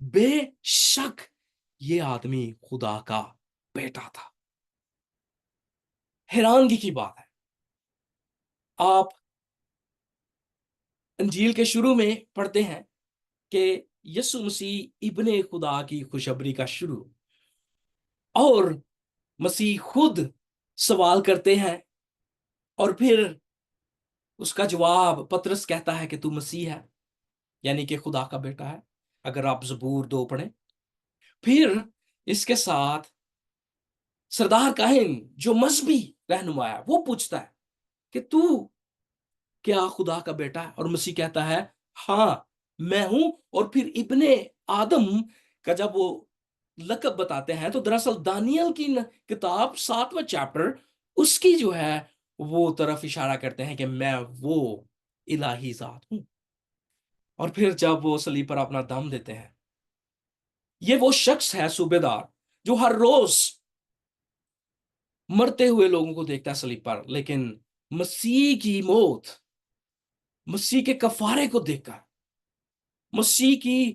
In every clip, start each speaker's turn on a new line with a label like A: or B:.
A: بے شک یہ آدمی خدا کا بیٹا تھا۔ حیرانگی کی بات ہے، آپ انجیل کے شروع میں پڑھتے ہیں کہ یسوع مسیح ابن خدا کی خوشخبری کا شروع، اور مسیح خود سوال کرتے ہیں، اور پھر اس کا جواب پترس کہتا ہے کہ تو مسیح ہے، یعنی کہ خدا کا بیٹا ہے، اگر آپ زبور 2 پڑھیں۔ پھر اس کے ساتھ سردار کاہن جو مذہبی رہنما ہے وہ پوچھتا ہے کہ تو کیا خدا کا بیٹا ہے؟ اور مسیح کہتا ہے ہاں میں ہوں۔ اور پھر ابن آدم کا جب وہ لقب بتاتے ہیں تو دراصل دانیل کی کتاب 7واں چیپٹر اس کی جو ہے وہ طرف اشارہ کرتے ہیں کہ میں وہ الہی ذات ہوں۔ اور پھر جب وہ صلیب پر اپنا دم دیتے ہیں، یہ وہ شخص ہے صوبے دار جو ہر روز مرتے ہوئے لوگوں کو دیکھتا ہے صلیب پر، لیکن مسیح کی موت، مسیح کے کفارے کو دیکھ کر، مسیح کی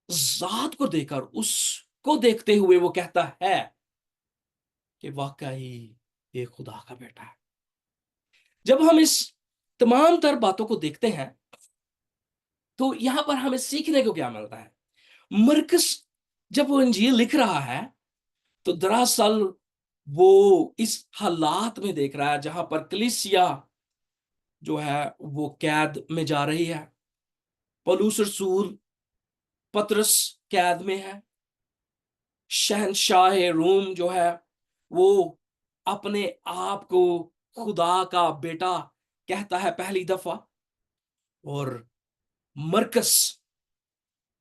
A: ذات کو دیکھ کر، اس کو دیکھتے ہوئے وہ کہتا ہے کہ واقعی یہ خدا کا بیٹا ہے۔ جب ہم اس تمام تر باتوں کو دیکھتے ہیں تو یہاں پر ہمیں سیکھنے کو کیا ملتا ہے؟ مرکز جب وہ انجیل لکھ رہا ہے تو دراصل وہ اس حالات میں دیکھ رہا ہے جہاں پر کلیسیا جو ہے وہ قید میں جا رہی ہے، پولس رسول پطرس قید میں ہے، شہنشاہ روم جو ہے وہ اپنے آپ کو خدا کا بیٹا کہتا ہے پہلی دفعہ، اور مرکز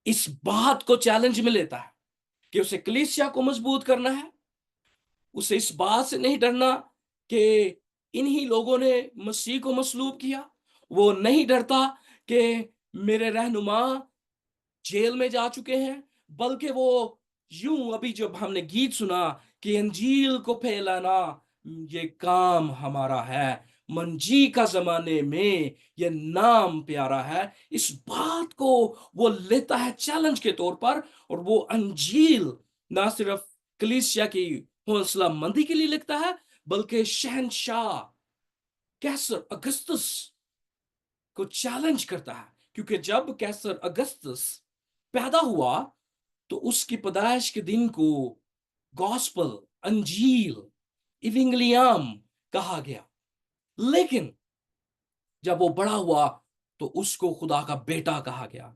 A: اس بات کو چیلنج میں لیتا ہے کہ اسے کلیسیا کو مضبوط کرنا ہے، اسے اس بات سے نہیں ڈرنا کہ انہی لوگوں نے مسیح کو مصلوب کیا، وہ نہیں ڈرتا کہ میرے رہنما جیل میں جا چکے ہیں، بلکہ وہ یوں ابھی جب ہم نے گیت سنا کہ انجیل کو پھیلانا یہ کام ہمارا ہے، منجی کا زمانے میں یہ نام پیارا ہے، اس بات کو وہ لیتا ہے چیلنج کے طور پر، اور وہ انجیل نہ صرف کلیسیا کی حوصلہ مندی کے لیے لکھتا ہے بلکہ شہنشاہ کیسر اگستس کو چیلنج کرتا ہے، کیونکہ جب کیسر اگستس پیدا ہوا تو اس کی پیدائش کے دن کو گاسپل، انجیل، ایونگلیام کہا گیا، لیکن جب وہ بڑا ہوا تو اس کو خدا کا بیٹا کہا گیا۔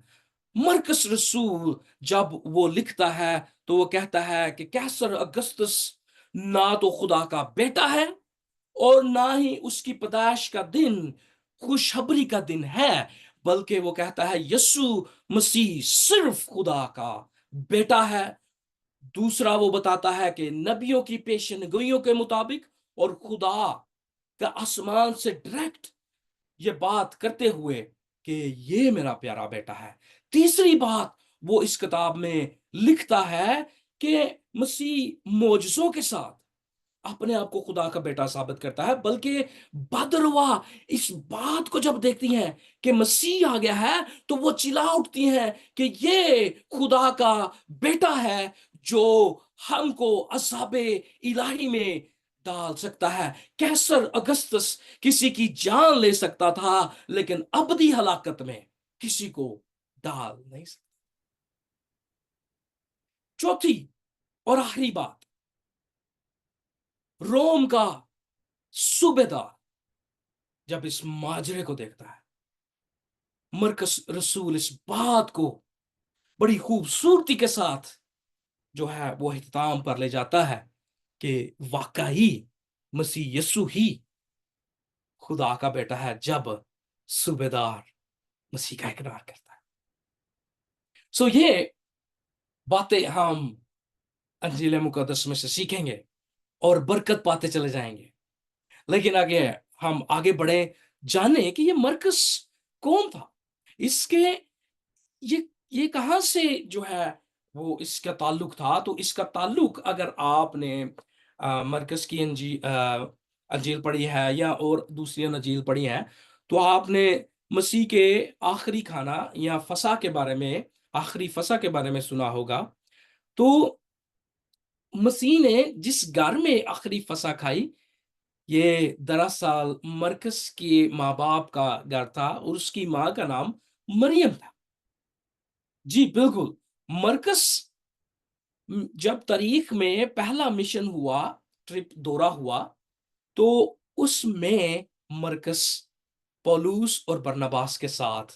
A: مرکس رسول جب وہ لکھتا ہے تو وہ کہتا ہے کہ کیسر اگستس نہ تو خدا کا بیٹا ہے اور نہ ہی اس کی پیدائش کا دن خوشخبری کا دن ہے، بلکہ وہ کہتا ہے یسوع مسیح صرف خدا کا بیٹا ہے۔ دوسرا وہ بتاتا ہے کہ نبیوں کی پیشن گوئیوں کے مطابق اور خدا کا آسمان سے ڈائریکٹ یہ بات کرتے ہوئے کہ یہ میرا پیارا بیٹا ہے۔ تیسری بات وہ اس کتاب میں لکھتا ہے کہ مسیح معجزوں کے ساتھ اپنے آپ کو خدا کا بیٹا ثابت کرتا ہے، بلکہ بدروا اس بات کو جب دیکھتی ہیں کہ مسیح آ گیا ہے تو وہ چلا اٹھتی ہیں کہ یہ خدا کا بیٹا ہے جو ہم کو عذاب الہی میں ڈال سکتا ہے۔ کیسر اگستس کسی کی جان لے سکتا تھا لیکن ابدی ہلاکت میں کسی کو ڈال نہیں سکتا۔ چوتھی اور آخری بات، روم کا صوبے دار جب اس ماجرے کو دیکھتا ہے، مرکز رسول اس بات کو بڑی خوبصورتی کے ساتھ جو ہے وہ اختتام پر لے جاتا ہے کہ واقعی مسیح یسوع ہی خدا کا بیٹا ہے جب صوبے دار مسیح کا اقرار کرتا ہے۔ یہ باتیں ہم انجیل مقدس میں سے سیکھیں گے اور برکت پاتے چلے جائیں گے، لیکن آگے ہم آگے بڑھیں، جانیں کہ یہ مرکز کون تھا، اس کے یہ کہاں سے جو ہے وہ اس کا تعلق تھا۔ تو اس کا تعلق اگر آپ نے مرکز کی انجیل پڑھی ہے یا اور دوسری انجیل پڑھی ہے تو آپ نے مسیح کے آخری کھانا یا فسح کے بارے میں آخری فصح کے بارے میں سنا ہوگا، تو مسیح نے جس گھر میں آخری فصح کھائی، یہ دراصل مرکز کے ماں باپ کا گھر تھا، اور اس کی ماں کا نام مریم تھا۔ جی بالکل، مرکز جب تاریخ میں پہلا مشن ہوا، ٹرپ دورہ ہوا، تو اس میں مرکز پولوس اور برنباس کے ساتھ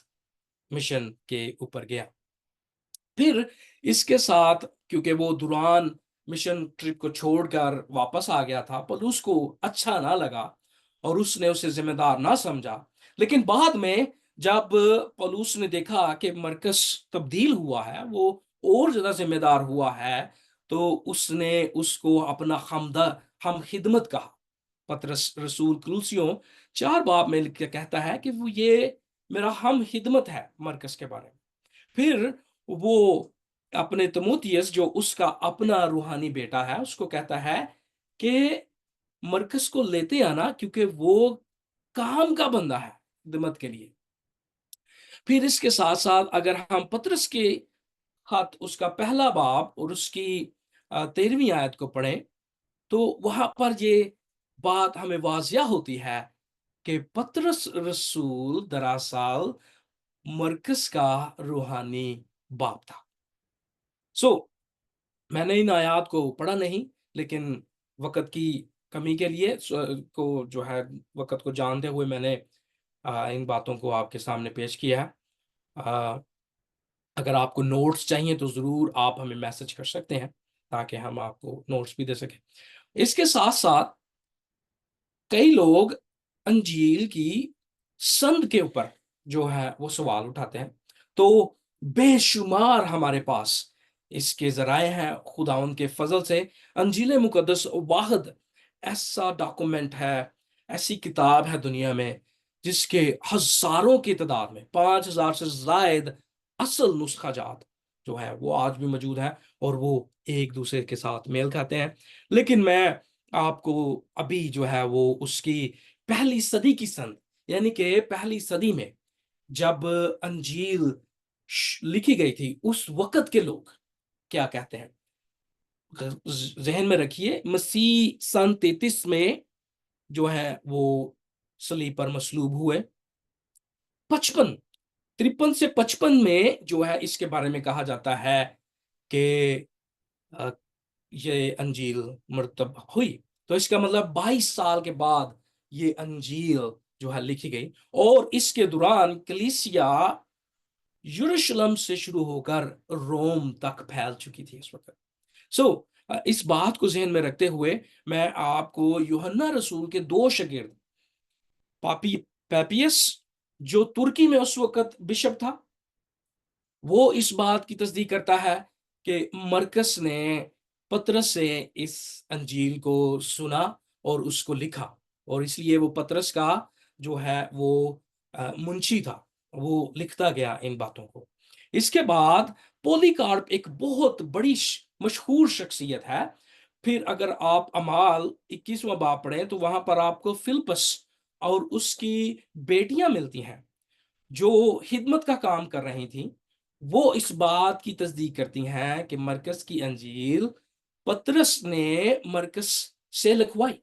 A: مشن کے اوپر گیا۔ پھر اس کے ساتھ، کیونکہ وہ دوران مشن ٹرپ کو چھوڑ کر واپس آ گیا تھا، پولوس کو اچھا نہ لگا اور اس نے اسے ذمہ دار نہ سمجھا۔ لیکن بعد میں جب پولوس نے دیکھا کہ مرکز تبدیل ہوا ہے، وہ اور زیادہ ذمہ دار ہوا ہے، تو اس نے اس کو اپنا ہم خدمت کہا۔ پطرس رسول کلوسیوں 4 باب میں لکھ کے کہتا ہے کہ وہ یہ میرا ہم خدمت ہے مرکز کے بارے میں۔ پھر وہ اپنے تموتیس، جو اس کا اپنا روحانی بیٹا ہے، اس کو کہتا ہے کہ مرکز کو لیتے آنا، کیونکہ وہ کام کا بندہ ہے خدمت کے لیے۔ پھر اس کے ساتھ ساتھ اگر ہم پطرس کے خط، اس کا پہلا باب اور اس کی 13ویں آیت کو پڑھیں، تو وہاں پر یہ بات ہمیں واضح ہوتی ہے کہ پطرس رسول دراصل مرکز کا روحانی باپ تھا۔ میں نے ان آیات کو پڑھا نہیں، لیکن وقت کی کمی کے لیے کو جو ہے وقت کو جانتے ہوئے میں نے ان باتوں کو آپ کے سامنے پیش کیا ہے۔ اگر آپ کو نوٹس چاہیے تو ضرور آپ ہمیں میسج کر سکتے ہیں، تاکہ ہم آپ کو نوٹس بھی دے سکیں۔ اس کے ساتھ ساتھ کئی لوگ انجیل کی سند کے اوپر جو ہے وہ سوال اٹھاتے ہیں، تو بے شمار ہمارے پاس اس کے ذرائع ہیں۔ خداوند کے فضل سے انجیل مقدس واحد ایسا ڈاکومنٹ ہے، ایسی کتاب ہے دنیا میں، جس کے ہزاروں کی تعداد میں 5000 سے زائد اصل نسخہ جات جو ہے وہ آج بھی موجود ہیں، اور وہ ایک دوسرے کے ساتھ میل کھاتے ہیں۔ لیکن میں آپ کو ابھی جو ہے وہ اس کی پہلی صدی کی سند، یعنی کہ پہلی صدی میں جب انجیل لکھی گئی تھی، اس وقت کے لوگ کیا کہتے ہیں ذہن میں رکھیے۔ مسیح سن 33 میں جو ہے وہ صلیب پر مصلوب ہوئے۔ 53 سے 55 میں جو ہے اس کے بارے میں کہا جاتا ہے کہ یہ انجیل مرتب ہوئی، تو اس کا مطلب 22 سال کے بعد یہ انجیل جو ہے لکھی گئی، اور اس کے دوران کلیسیا یروشلم سے شروع ہو کر روم تک پھیل چکی تھی اس وقت۔ اس بات کو ذہن میں رکھتے ہوئے میں آپ کو یوحنا رسول کے 2 شاگرد، پیپیس جو ترکی میں اس وقت بشپ تھا، وہ اس بات کی تصدیق کرتا ہے کہ مرکس نے پطرس سے اس انجیل کو سنا اور اس کو لکھا، اور اس لیے وہ پطرس کا جو ہے وہ منشی تھا، وہ لکھتا گیا ان باتوں کو۔ اس کے بعد پولیکارپ ایک بہت بڑی مشہور شخصیت ہے۔ پھر اگر آپ اعمال 21واں باب پڑھیں تو وہاں پر آپ کو فلپس اور اس کی بیٹیاں ملتی ہیں جو خدمت کا کام کر رہی تھیں۔ وہ اس بات کی تصدیق کرتی ہیں کہ مرکز کی انجیل پطرس نے مرکز سے لکھوائی۔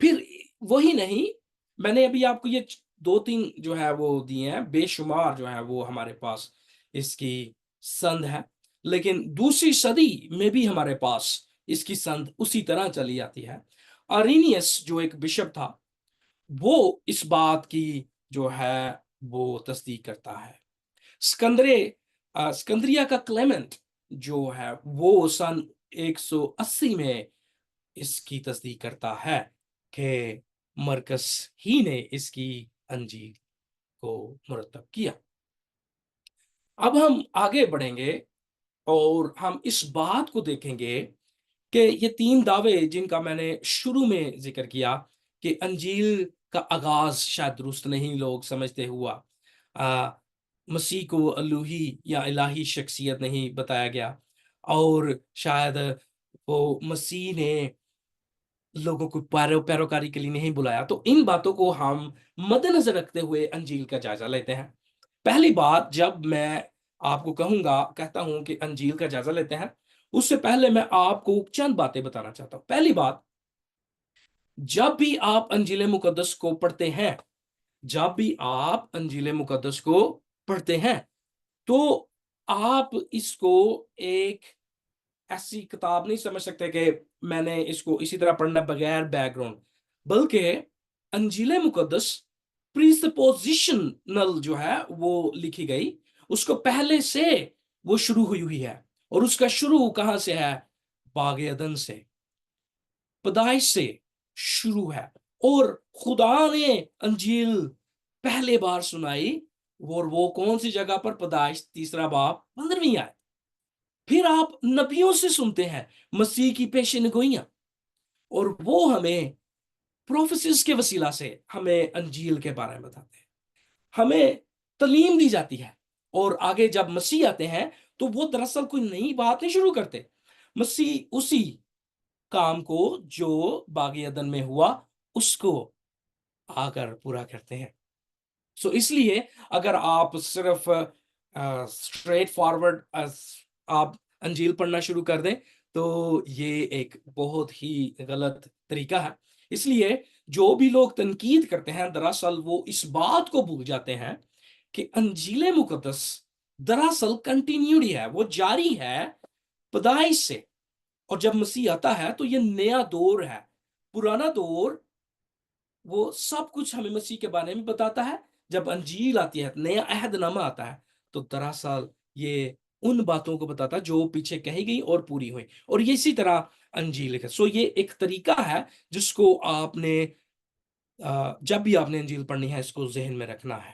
A: پھر وہی نہیں، میں نے ابھی آپ کو یہ 2-3 جو ہے وہ دیے ہیں، بے شمار جو ہے وہ ہمارے پاس اس کی سند ہے، لیکن دوسری صدی میں بھی ہمارے پاس اس کی سند اسی طرح چلی جاتی ہے۔ ارینیس جو ایک بشپ تھا، وہ اس بات کی جو ہے وہ تصدیق کرتا ہے۔ اسکندریہ کا کلیمنٹ جو ہے وہ سن 180 میں اس کی تصدیق کرتا ہے کہ مرکز ہی نے اس کی انجیل کو مرتب کیا۔ اب ہم آگے بڑھیں گے اور ہم اس بات کو دیکھیں گے کہ یہ 3 دعوے جن کا میں نے شروع میں ذکر کیا کہ انجیل کا آغاز شاید درست نہیں لوگ سمجھتے ہوا، مسیح کو الوہی یا الہی شخصیت نہیں بتایا گیا، اور شاید وہ مسیح نے لوگوں کو پیروکاری کے لیے نہیں بلایا، تو ان باتوں کو ہم مد نظر رکھتے ہوئے انجیل کا جائزہ لیتے ہیں۔ پہلی بات، جب میں آپ کو کہتا ہوں کہ انجیل کا جائزہ لیتے ہیں، اس سے پہلے میں آپ کو چند باتیں بتانا چاہتا ہوں۔ پہلی بات، جب بھی آپ انجیل مقدس کو پڑھتے ہیں، جب بھی آپ انجیل مقدس کو پڑھتے ہیں، تو آپ اس کو ایک ایسی کتاب نہیں سمجھ سکتے کہ میں نے اس کو اسی طرح پڑھنا بغیر بیک گراؤنڈ، بلکہ انجیل مقدس پریسپوزیشنل جو ہے وہ لکھی گئی، اس کو پہلے سے وہ شروع ہوئی ہے، اور اس کا شروع کہاں سے ہے؟ باغ عدن سے، پیدائش سے شروع ہے۔ اور خدا نے انجیل پہلے بار سنائی، اور وہ کون سی جگہ پر؟ پیدائش 3 باب 15ویں آیت۔ پھر آپ نبیوں سے سنتے ہیں مسیح کی پیشن گوئیاں، اور وہ ہمیں پروفیسز کے وسیلہ سے ہمیں انجیل کے بارے میں بتاتے ہیں، ہمیں تعلیم دی جاتی ہے۔ اور آگے جب مسیح آتے ہیں تو وہ دراصل کوئی نئی بات نہیں شروع کرتے، مسیح اسی کام کو جو باغ عدن میں ہوا اس کو آ کر پورا کرتے ہیں۔ اس لیے اگر آپ صرف اسٹریٹ فارورڈ آپ انجیل پڑھنا شروع کر دیں تو یہ ایک بہت ہی غلط طریقہ ہے۔ اس لیے جو بھی لوگ تنقید کرتے ہیں دراصل وہ اس بات کو بھول جاتے ہیں کہ انجیل مقدس دراصل کنٹینیوٹی ہے، وہ جاری ہے پیدائش سے، اور جب مسیح آتا ہے تو یہ نیا دور ہے۔ پرانا دور وہ سب کچھ ہمیں مسیح کے بارے میں بتاتا ہے، جب انجیل آتی ہے، نیا عہد نامہ آتا ہے، تو دراصل یہ ان باتوں کو بتاتا ہے جو پیچھے کہی گئی اور پوری ہوئی، اور یہ اسی طرح انجیل ہے۔ یہ ایک طریقہ ہے جس کو آپ نے جب بھی آپ نے انجیل پڑھنی ہے اس کو ذہن میں رکھنا ہے۔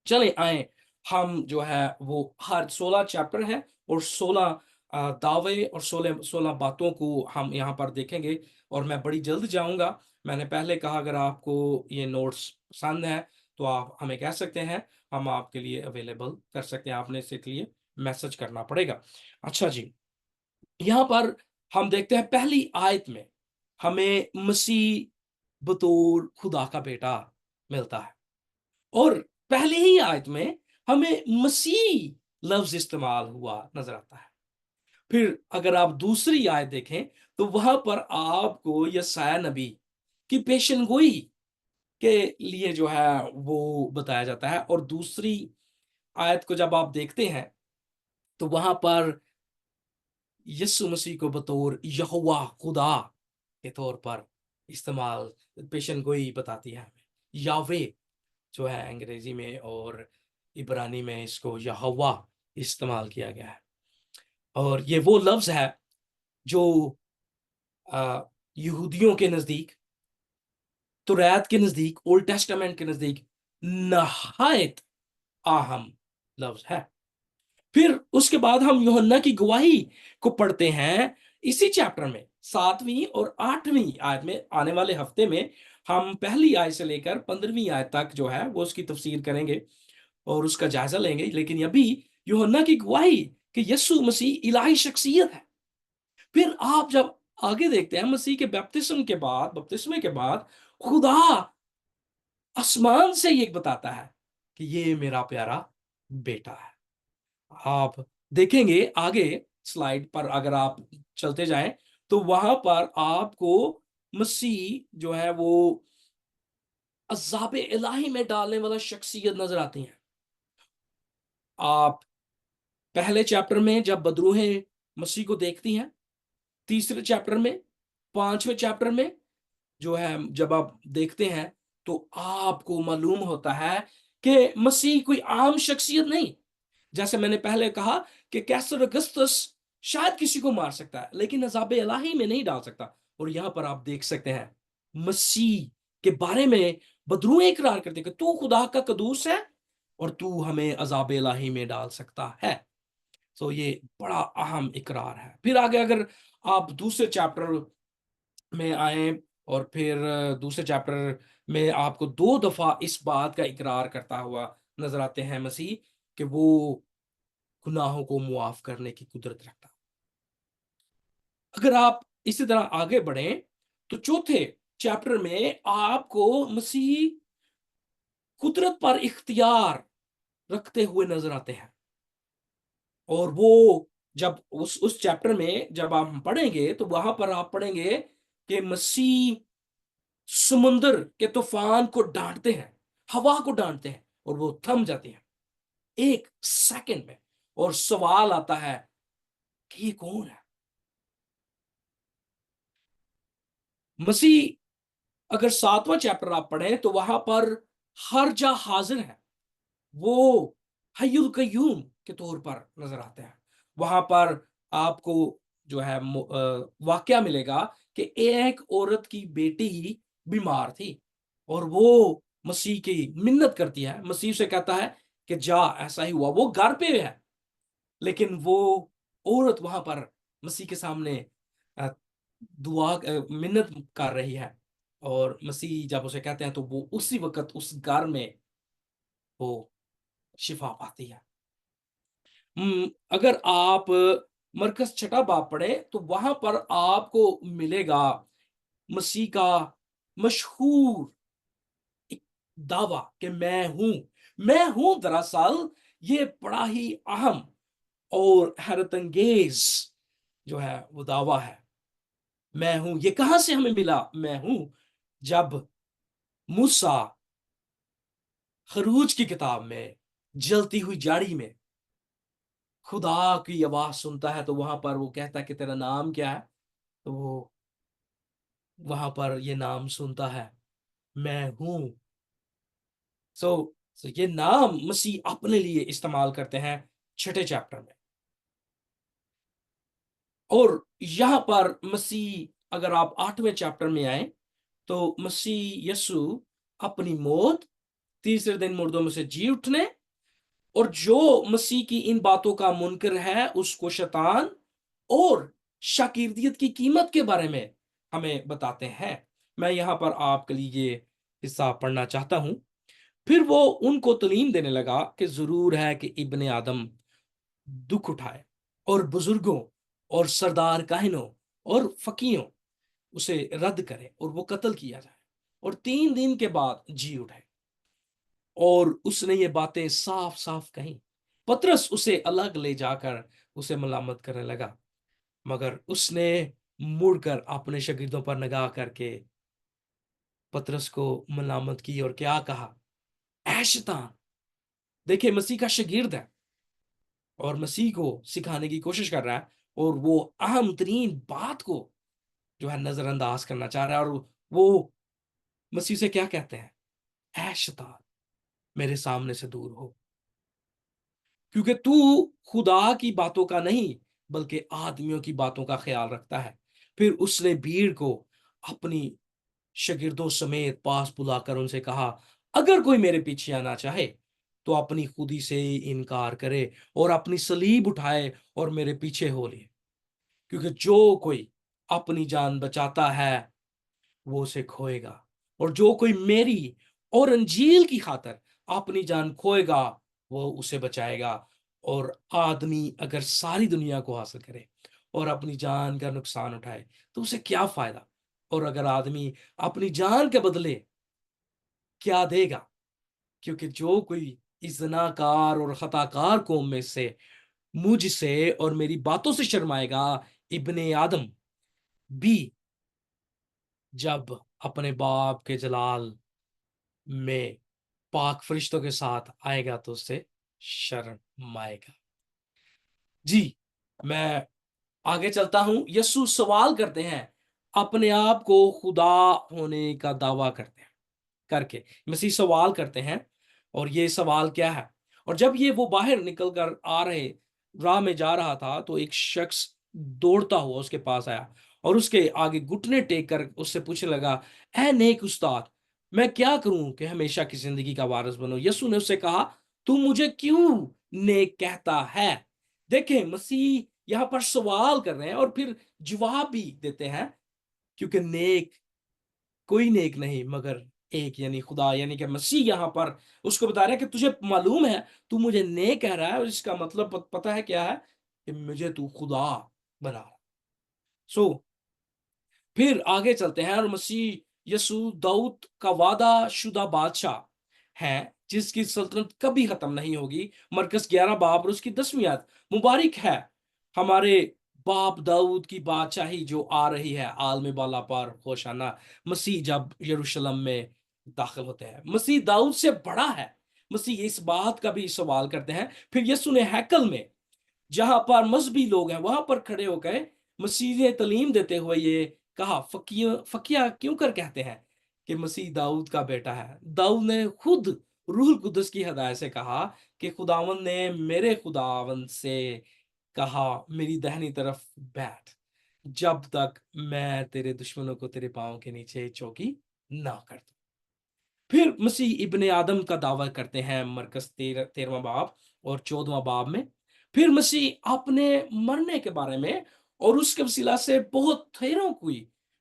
A: چلیں آئیں، ہم جو ہے وہ ہر 16 چیپٹر ہے، اور 16 دعوے اور 16 باتوں کو ہم یہاں پر دیکھیں گے، اور میں بڑی جلد جاؤں گا۔ میں نے پہلے کہا اگر آپ کو یہ نوٹس پسند ہے تو آپ ہمیں کہہ سکتے ہیں، ہم آپ کے لیے اویلیبل کر سکتے ہیں، آپ نے اس کے لیے میسج کرنا پڑے گا۔ اچھا جی، یہاں پر ہم دیکھتے ہیں پہلی آیت میں ہمیں مسیح بطور خدا کا بیٹا ملتا ہے، اور پہلے ہی آیت میں ہمیں مسیح لفظ استعمال ہوا نظر آتا ہے۔ پھر اگر آپ دوسری آیت دیکھیں تو وہاں پر آپ کو یسایہ نبی کی پیشن گوئی کے لیے جو ہے وہ بتایا جاتا ہے، اور دوسری آیت کو جب آپ دیکھتے ہیں تو وہاں پر یسوع مسیح کو بطور یہوہ خدا کے طور پر استعمال، پیشن گوئی بتاتی ہے ہمیں۔ یاوے جو ہے انگریزی میں اور عبرانی میں اس کو یہوہ استعمال کیا گیا ہے، اور یہ وہ لفظ ہے جو یہودیوں کے نزدیک، توریت کے نزدیک، اولڈ ٹیسٹامنٹ کے نزدیک نہایت اہم لفظ ہے۔ پھر اس کے بعد ہم یوحنا کی گواہی کو پڑھتے ہیں اسی چیپٹر میں 7ویں اور 8ویں آیت میں۔ آنے والے ہفتے میں ہم پہلی آیت سے لے کر 15ویں آیت تک جو ہے وہ اس کی تفسیر کریں گے اور اس کا جائزہ لیں گے، لیکن ابھی یوحنا کی گواہی کہ یسوع مسیح الہی شخصیت ہے۔ پھر آپ جب آگے دیکھتے ہیں مسیح کے بپتسمے کے بعد خدا آسمان سے یہ بتاتا ہے کہ یہ میرا پیارا بیٹا ہے۔ آپ دیکھیں گے آگے سلائیڈ پر اگر آپ چلتے جائیں تو وہاں پر آپ کو مسیح جو ہے وہ عذاب الہی میں ڈالنے والا شخصیت نظر آتی ہیں۔ آپ پہلے چیپٹر میں جب بدروہیں مسیح کو دیکھتی ہیں، تیسرے چیپٹر میں، 5ویں چیپٹر میں جو ہے جب آپ دیکھتے ہیں تو آپ کو معلوم ہوتا ہے کہ مسیح کوئی عام شخصیت نہیں۔ جیسے میں نے پہلے کہا کہ کیسر اگسطس شاید کسی کو مار سکتا ہے لیکن عذاب الہی میں نہیں ڈال سکتا، اور یہاں پر آپ دیکھ سکتے ہیں مسیح کے بارے میں بدروہیں اقرار کرتے کہ تو خدا کا قدوس ہے اور تو ہمیں عذاب الہی میں ڈال سکتا ہے۔ یہ بڑا اہم اقرار ہے۔ پھر آگے اگر آپ دوسرے چیپٹر میں آئیں، اور پھر دوسرے چیپٹر میں آپ کو 2 دفعہ اس بات کا اقرار کرتا ہوا نظر آتے ہیں مسیح کہ وہ گناہوں کو معاف کرنے کی قدرت رکھتا۔ اگر آپ اسی طرح آگے بڑھیں تو چوتھے چیپٹر میں آپ کو مسیح قدرت پر اختیار رکھتے ہوئے نظر آتے ہیں۔ اور وہ جب اس چیپٹر میں جب آپ پڑھیں گے تو وہاں پر آپ پڑھیں گے کہ مسیح سمندر کے طوفان کو ڈانٹتے ہیں، ہوا کو ڈانٹتے ہیں، اور وہ تھم جاتی ہیں 1 سیکنڈ میں. اور سوال آتا ہے کہ یہ کون ہے؟ مسیح اگر 7واں چیپٹر آپ پڑھیں تو وہاں پر ہر جا حاضر ہے، وہ حی القیوم کے طور پر نظر آتے ہیں. وہاں پر آپ کو جو ہے واقعہ ملے گا کہ ایک عورت کی بیٹی بیمار تھی، اور وہ مسیح کی منت کرتی ہے، مسیح سے کہتا ہے کہ جا، ایسا ہی ہوا. وہ گھر پہ ہے، لیکن وہ عورت وہاں پر مسیح کے سامنے دعا منت کر رہی ہے، اور مسیح جب اسے کہتے ہیں تو وہ اسی وقت اس گھر میں وہ شفا پاتی ہے. اگر آپ مرکز 6 باب پڑھیں تو وہاں پر آپ کو ملے گا مسیح کا مشہور ایک دعویٰ کہ میں ہوں. دراصل یہ بڑا ہی اہم اور حیرت انگیز جو ہے وہ دعویٰ ہے. میں ہوں، یہ کہاں سے ہمیں ملا میں ہوں؟ جب موسیٰ خروج کی کتاب میں جلتی ہوئی جاڑی میں خدا کی آواز سنتا ہے، تو وہاں پر وہ کہتا ہے کہ تیرا نام کیا ہے؟ تو وہ وہاں پر یہ نام سنتا ہے، میں ہوں. سو یہ نام مسیح اپنے لیے استعمال کرتے ہیں 6 چیپٹر میں. اور یہاں پر مسیح، اگر آپ 8ویں چیپٹر میں آئیں تو مسیح یسو اپنی موت، تیسرے دن مردوں میں سے جی اٹھنے، اور جو مسیح کی ان باتوں کا منکر ہے اس کو شیطان اور شاکردیت کی قیمت کے بارے میں ہمیں بتاتے ہیں. میں یہاں پر آپ کے لیے یہ حصہ پڑھنا چاہتا ہوں. پھر وہ ان کو تعلیم دینے لگا کہ ضرور ہے کہ ابن آدم دکھ اٹھائے، اور بزرگوں اور سردار کاہنوں اور فقیوں اسے رد کرے، اور وہ قتل کیا جائے، اور 3 دن کے بعد جی اٹھے. اور اس نے یہ باتیں صاف صاف کہیں. پترس اسے الگ لے جا کر اسے ملامت کرنے لگا، مگر اس نے مڑ کر اپنے شاگردوں پر نگاہ کر کے پترس کو ملامت کی اور کیا کہا؟ اے شیطان! دیکھیں، مسیح کا شاگرد ہے اور مسیح کو سکھانے کی کوشش کر رہا ہے، اور وہ اہم ترین بات کو جو ہے نظر انداز کرنا چاہ رہا ہے. اور وہ مسیح سے کیا کہتے ہیں؟ اے شیطان، میرے سامنے سے دور ہو، کیونکہ تو خدا کی باتوں کا نہیں بلکہ آدمیوں کی باتوں کا خیال رکھتا ہے. پھر اس نے بھیڑ کو اپنی شاگردوں سمیت پاس بلا کر ان سے کہا، اگر کوئی میرے پیچھے آنا چاہے تو اپنی خودی سے انکار کرے اور اپنی صلیب اٹھائے اور میرے پیچھے ہو لے. کیونکہ جو کوئی اپنی جان بچاتا ہے وہ اسے کھوئے گا، اور جو کوئی میری اور انجیل کی خاطر اپنی جان کھوئے گا وہ اسے بچائے گا. اور آدمی اگر ساری دنیا کو حاصل کرے اور اپنی جان کا نقصان اٹھائے تو اسے کیا فائدہ؟ اور اگر آدمی اپنی جان کے بدلے کیا دے گا؟ کیونکہ جو کوئی اس زناکار اور خطا کار قوم میں سے مجھ سے اور میری باتوں سے شرمائے گا، ابن آدم بھی جب اپنے باپ کے جلال میں پاک فرشتوں کے ساتھ آئے گا تو اس سے شرمائے گا. جی، میں آگے چلتا ہوں. یسوع سوال کرتے ہیں، اپنے آپ کو خدا ہونے کا دعویٰ کرتے ہیں کر کے مسیح سوال کرتے ہیں. اور یہ سوال کیا ہے؟ اور جب یہ وہ باہر نکل کر راہ میں جا رہا تھا تو ایک شخص دوڑتا ہوا اس کے پاس آیا اور اس کے آگے گھٹنے ٹیک کر اس سے پوچھنے لگا، اے نیک استاد، میں کیا کروں کہ ہمیشہ کی زندگی کا وارث بنوں؟ یسوع نے اس سے کہا، تو مجھے کیوں نیک کہتا ہے؟ دیکھیں، مسیح یہاں پر سوال کر رہے ہیں اور پھر جواب بھی دیتے ہیں، کیونکہ کوئی نیک نہیں مگر ایک، یعنی خدا. یعنی کہ مسیح یہاں پر اس کو بتا رہا ہے کہ تجھے معلوم ہے تو مجھے نیک کہہ رہا ہے، اور اس کا مطلب پتا ہے کیا ہے؟ کہ مجھے تو خدا بنا رہا. پھر آگے چلتے ہیں، اور مسیح یسوع داؤد کا وعدہ شدہ بادشاہ ہیں. جس کی سلطنت کبھی ختم نہیں ہوگی۔ مرکز 11 باب اور اس کی 10ویں آیت۔ مبارک ہے ہمارے باپ داؤد کی بادشاہی جو آ رہی ہے عالم بالا پر ہوشانہ۔ مسیح جب یروشلم میں داخل ہوتے ہیں، مسیح داؤد سے بڑا ہے۔ مسیح اس بات کا بھی سوال کرتے ہیں۔ پھر یسوع نے ہیکل میں جہاں پر مذہبی لوگ ہیں وہاں پر کھڑے ہو گئے، مسیح نے تعلیم دیتے ہوئے یہ کہا، فقیہ کیوں کر کہتے ہیں کہ مسیح داؤد کا بیٹا ہے؟ داؤد نے خود روح القدس کی ہدایت سے کہا کہ خداوند نے میرے خداوند سے کہا میری دہنی طرف بیٹھ جب تک میں تیرے دشمنوں کو تیرے پاؤں کے نیچے چوکی نہ کر دوں۔ پھر مسیح ابن آدم کا دعویٰ کرتے ہیں مرکز 13واں باب اور 14واں باب میں۔ پھر مسیح اپنے مرنے کے بارے میں اور اس کے وسیلہ سے بہت تھیروں کو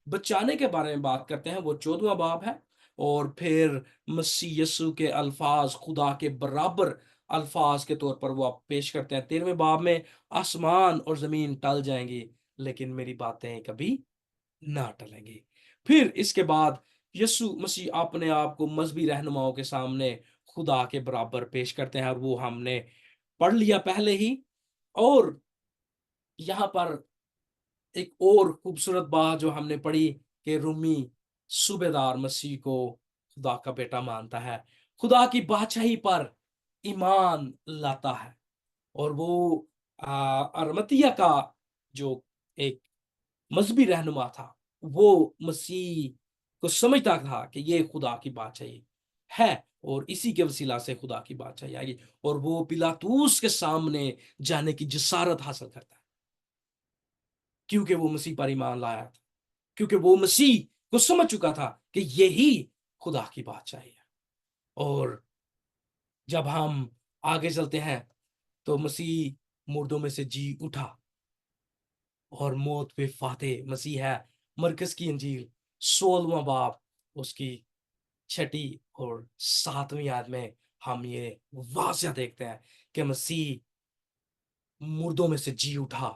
A: بچانے کے بارے میں بات کرتے ہیں، وہ 14واں باب ہے۔ اور پھر مسیح یسوع کے الفاظ خدا کے برابر الفاظ کے طور پر وہ پیش کرتے ہیں 13ویں باب میں، آسمان اور زمین ٹل جائیں گی لیکن میری باتیں کبھی نہ ٹلیں گی۔ پھر اس کے بعد یسوع مسیح اپنے آپ کو مذہبی رہنماؤں کے سامنے خدا کے برابر پیش کرتے ہیں، اور وہ ہم نے پڑھ لیا پہلے ہی۔ اور یہاں پر ایک اور خوبصورت بات جو ہم نے پڑھی کہ رومی صوبے دار مسیح کو خدا کا بیٹا مانتا ہے، خدا کی بادشاہی پر ایمان لاتا ہے، اور وہ ارمتیہ کا جو ایک مذہبی رہنما تھا وہ مسیح کو سمجھتا تھا کہ یہ خدا کی بادشاہی ہے اور اسی کے وسیلہ سے خدا کی بادشاہی آئے گی، اور وہ پلاطوس کے سامنے جانے کی جسارت حاصل کرتا ہے کیونکہ وہ مسیح پر ایمان لایا تھا، کیونکہ وہ مسیح کو سمجھ چکا تھا کہ یہی خدا کی بادشاہی ہے۔ اور جب ہم آگے چلتے ہیں تو مسیح مردوں میں سے جی اٹھا اور موت پہ فاتح مسیح ہے۔ مرکز کی انجیل 16واں باب اس کی 6 اور 7ویں آیت میں ہم یہ واضح دیکھتے ہیں کہ مسیح مردوں میں سے جی اٹھا،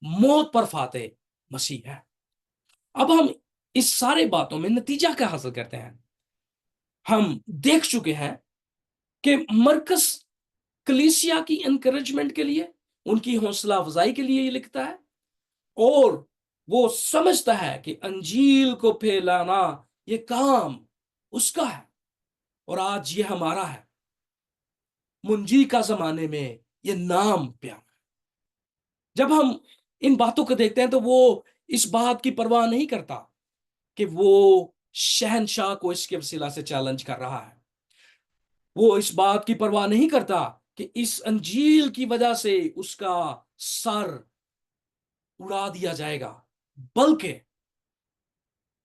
A: موت پر فاتح مسیح ہے۔ اب ہم اس سارے باتوں میں نتیجہ کیا حاصل کرتے ہیں؟ ہم دیکھ چکے ہیں کہ مرکز کلیسیا کی انکریجمنٹ کے لیے، ان کی حوصلہ افزائی کے لیے یہ لکھتا ہے، اور وہ سمجھتا ہے کہ انجیل کو پھیلانا یہ کام اس کا ہے، اور آج یہ ہمارا ہے۔ منجی کا زمانے میں یہ نام پیا۔ جب ہم ان باتوں کو دیکھتے ہیں تو وہ اس بات کی پرواہ نہیں کرتا کہ وہ شہنشاہ کو اس کے وسیلہ سے چیلنج کر رہا ہے، وہ اس بات کی پرواہ نہیں کرتا کہ اس انجیل کی وجہ سے اس کا سر اڑا دیا جائے گا، بلکہ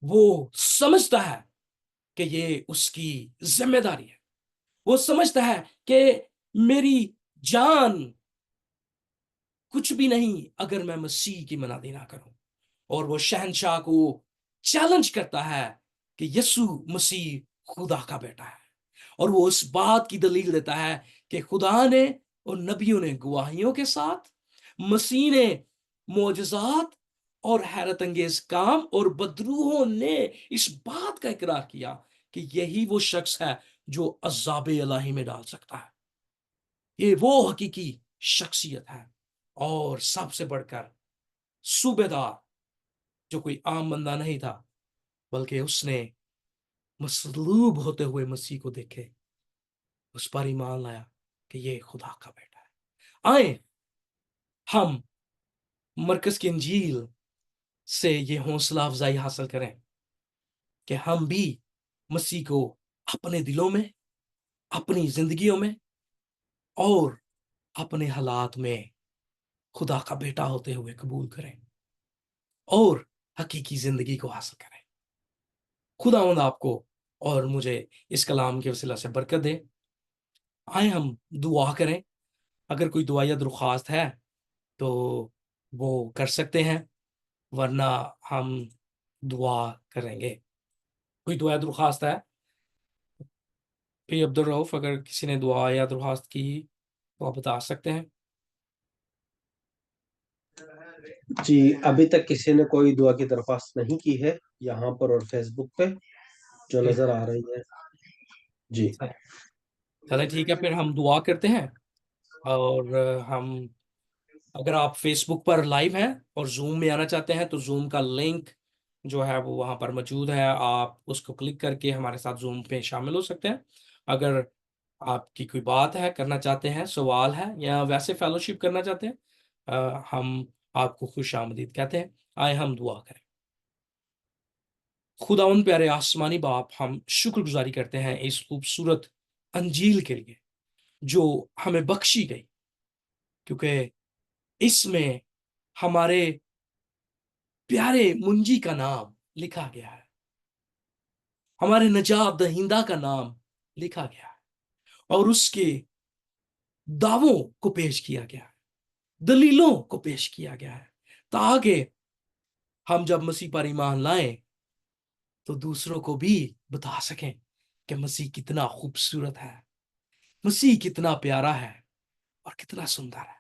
A: وہ سمجھتا ہے کہ یہ اس کی ذمہ داری ہے۔ وہ سمجھتا ہے کہ میری جان کچھ بھی نہیں اگر میں مسیح کی منادی نہ کروں، اور وہ شہنشاہ کو چیلنج کرتا ہے کہ یسوع مسیح خدا کا بیٹا ہے، اور وہ اس بات کی دلیل دیتا ہے کہ خدا نے اور نبیوں نے گواہیوں کے ساتھ، مسیح نے معجزات اور حیرت انگیز کام، اور بدروحوں نے اس بات کا اقرار کیا کہ یہی وہ شخص ہے جو عذاب الہی میں ڈال سکتا ہے۔ یہ وہ حقیقی شخصیت ہے، اور سب سے بڑھ کر صوبے دار جو کوئی عام بندہ نہیں تھا، بلکہ اس نے مصلوب ہوتے ہوئے مسیح کو دیکھے، اس پر ایمان لایا کہ یہ خدا کا بیٹا ہے۔ آئیں ہم مرکز کی انجیل سے یہ حوصلہ افزائی حاصل کریں کہ ہم بھی مسیح کو اپنے دلوں میں، اپنی زندگیوں میں اور اپنے حالات میں خدا کا بیٹا ہوتے ہوئے قبول کریں اور حقیقی زندگی کو حاصل کریں۔ خداوند آپ کو اور مجھے اس کلام کے وسیلہ سے برکت دے۔ آئیں ہم دعا کریں۔ اگر کوئی دعا یا درخواست ہے تو وہ کر سکتے ہیں، ورنہ ہم دعا کریں گے۔ کوئی دعا یا درخواست ہے؟ عبدالرؤف، اگر کسی نے دعا یا درخواست کی تو آپ بتا سکتے ہیں۔
B: جی، ابھی تک کسی نے کوئی دعا کی درخواست نہیں کی ہے یہاں پر اور فیس بک پہ جو نظر آ رہی ہے۔ جی
A: چلیں ٹھیک ہے، پھر ہم دعا کرتے ہیں، اور ہم، اگر آپ فیس بک پر لائیو ہیں اور زوم میں آنا چاہتے ہیں تو زوم کا لنک جو ہے وہ وہاں پر موجود ہے، آپ اس کو کلک کر کے ہمارے ساتھ زوم پہ شامل ہو سکتے ہیں۔ اگر آپ کی کوئی بات ہے، کرنا چاہتے ہیں، سوال ہے، یا ویسے فیلوشپ کرنا چاہتے ہیں، ہم آپ کو خوش آمدید کہتے ہیں۔ آئے ہم دعا کریں۔ خداوند پیارے آسمانی باپ، ہم شکر گزاری کرتے ہیں اس خوبصورت انجیل کے لیے جو ہمیں بخشی گئی، کیونکہ اس میں ہمارے پیارے منجی کا نام لکھا گیا ہے، ہمارے نجات دہندہ کا نام لکھا گیا ہے، اور اس کے دعووں کو پیش کیا گیا ہے، دلیلوں کو پیش کیا گیا ہے، تاکہ ہم جب مسیح پر ایمان لائیں تو دوسروں کو بھی بتا سکیں کہ مسیح کتنا خوبصورت ہے، مسیح کتنا پیارا ہے، اور کتنا سندر ہے۔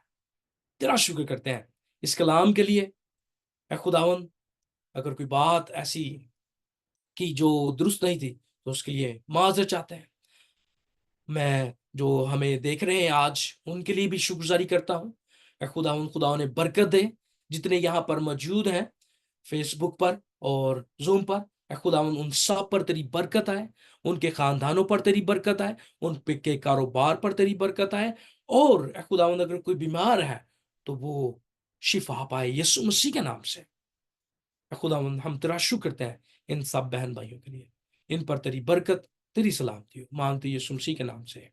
A: تیرا شکر کرتے ہیں اس کلام کے لیے، اے خداون۔ اگر کوئی بات ایسی کی جو درست نہیں تھی تو اس کے لیے معذرت چاہتے ہیں۔ میں جو ہمیں دیکھ رہے ہیں آج، ان کے لیے بھی شکر گزاری کرتا ہوں۔ اے خدا نے برکت دے جتنے یہاں پر موجود ہیں، فیس بک پر اور زوم پر۔ اے خدا ان سب پر تیری برکت آئے، ان کے خاندانوں پر تیری برکت آئے، ان کے کاروبار پر تیری برکت آئے، اور اے خدا اگر کوئی بیمار ہے تو وہ شفا پائے یسوع مسیح کے نام سے۔ اے خدا ہم تیرا شکر کرتے ہیں ان سب بہن بھائیوں کے لیے، ان پر تیری برکت، تیری سلامتی ہو، مانگتے یسوع مسیح کے نام سے،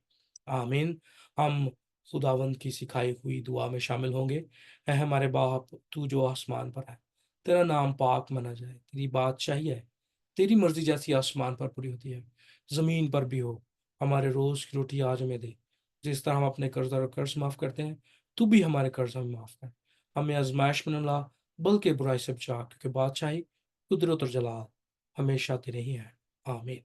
A: آمین۔ ہم خداوند کی سکھائی ہوئی دعا میں شامل ہوں گے۔ اے ہمارے باپ، تو جو آسمان پر ہے، تیرا نام پاک منا جائے، تیری بادشاہی ہے، تیری مرضی جیسی آسمان پر پوری ہوتی ہے زمین پر بھی ہو۔ ہمارے روز کی روٹی آج ہمیں دے، جس طرح ہم اپنے قرض اور قرض معاف کرتے ہیں، تو بھی ہمارے قرض ہمیں معاف کر، ہمیں آزمائش میں نہ لا بلکہ برائی سے بچا، کیونکہ بادشاہی، قدرت اور جلال ہمیشہ تیرے ہی ہیں، آمین۔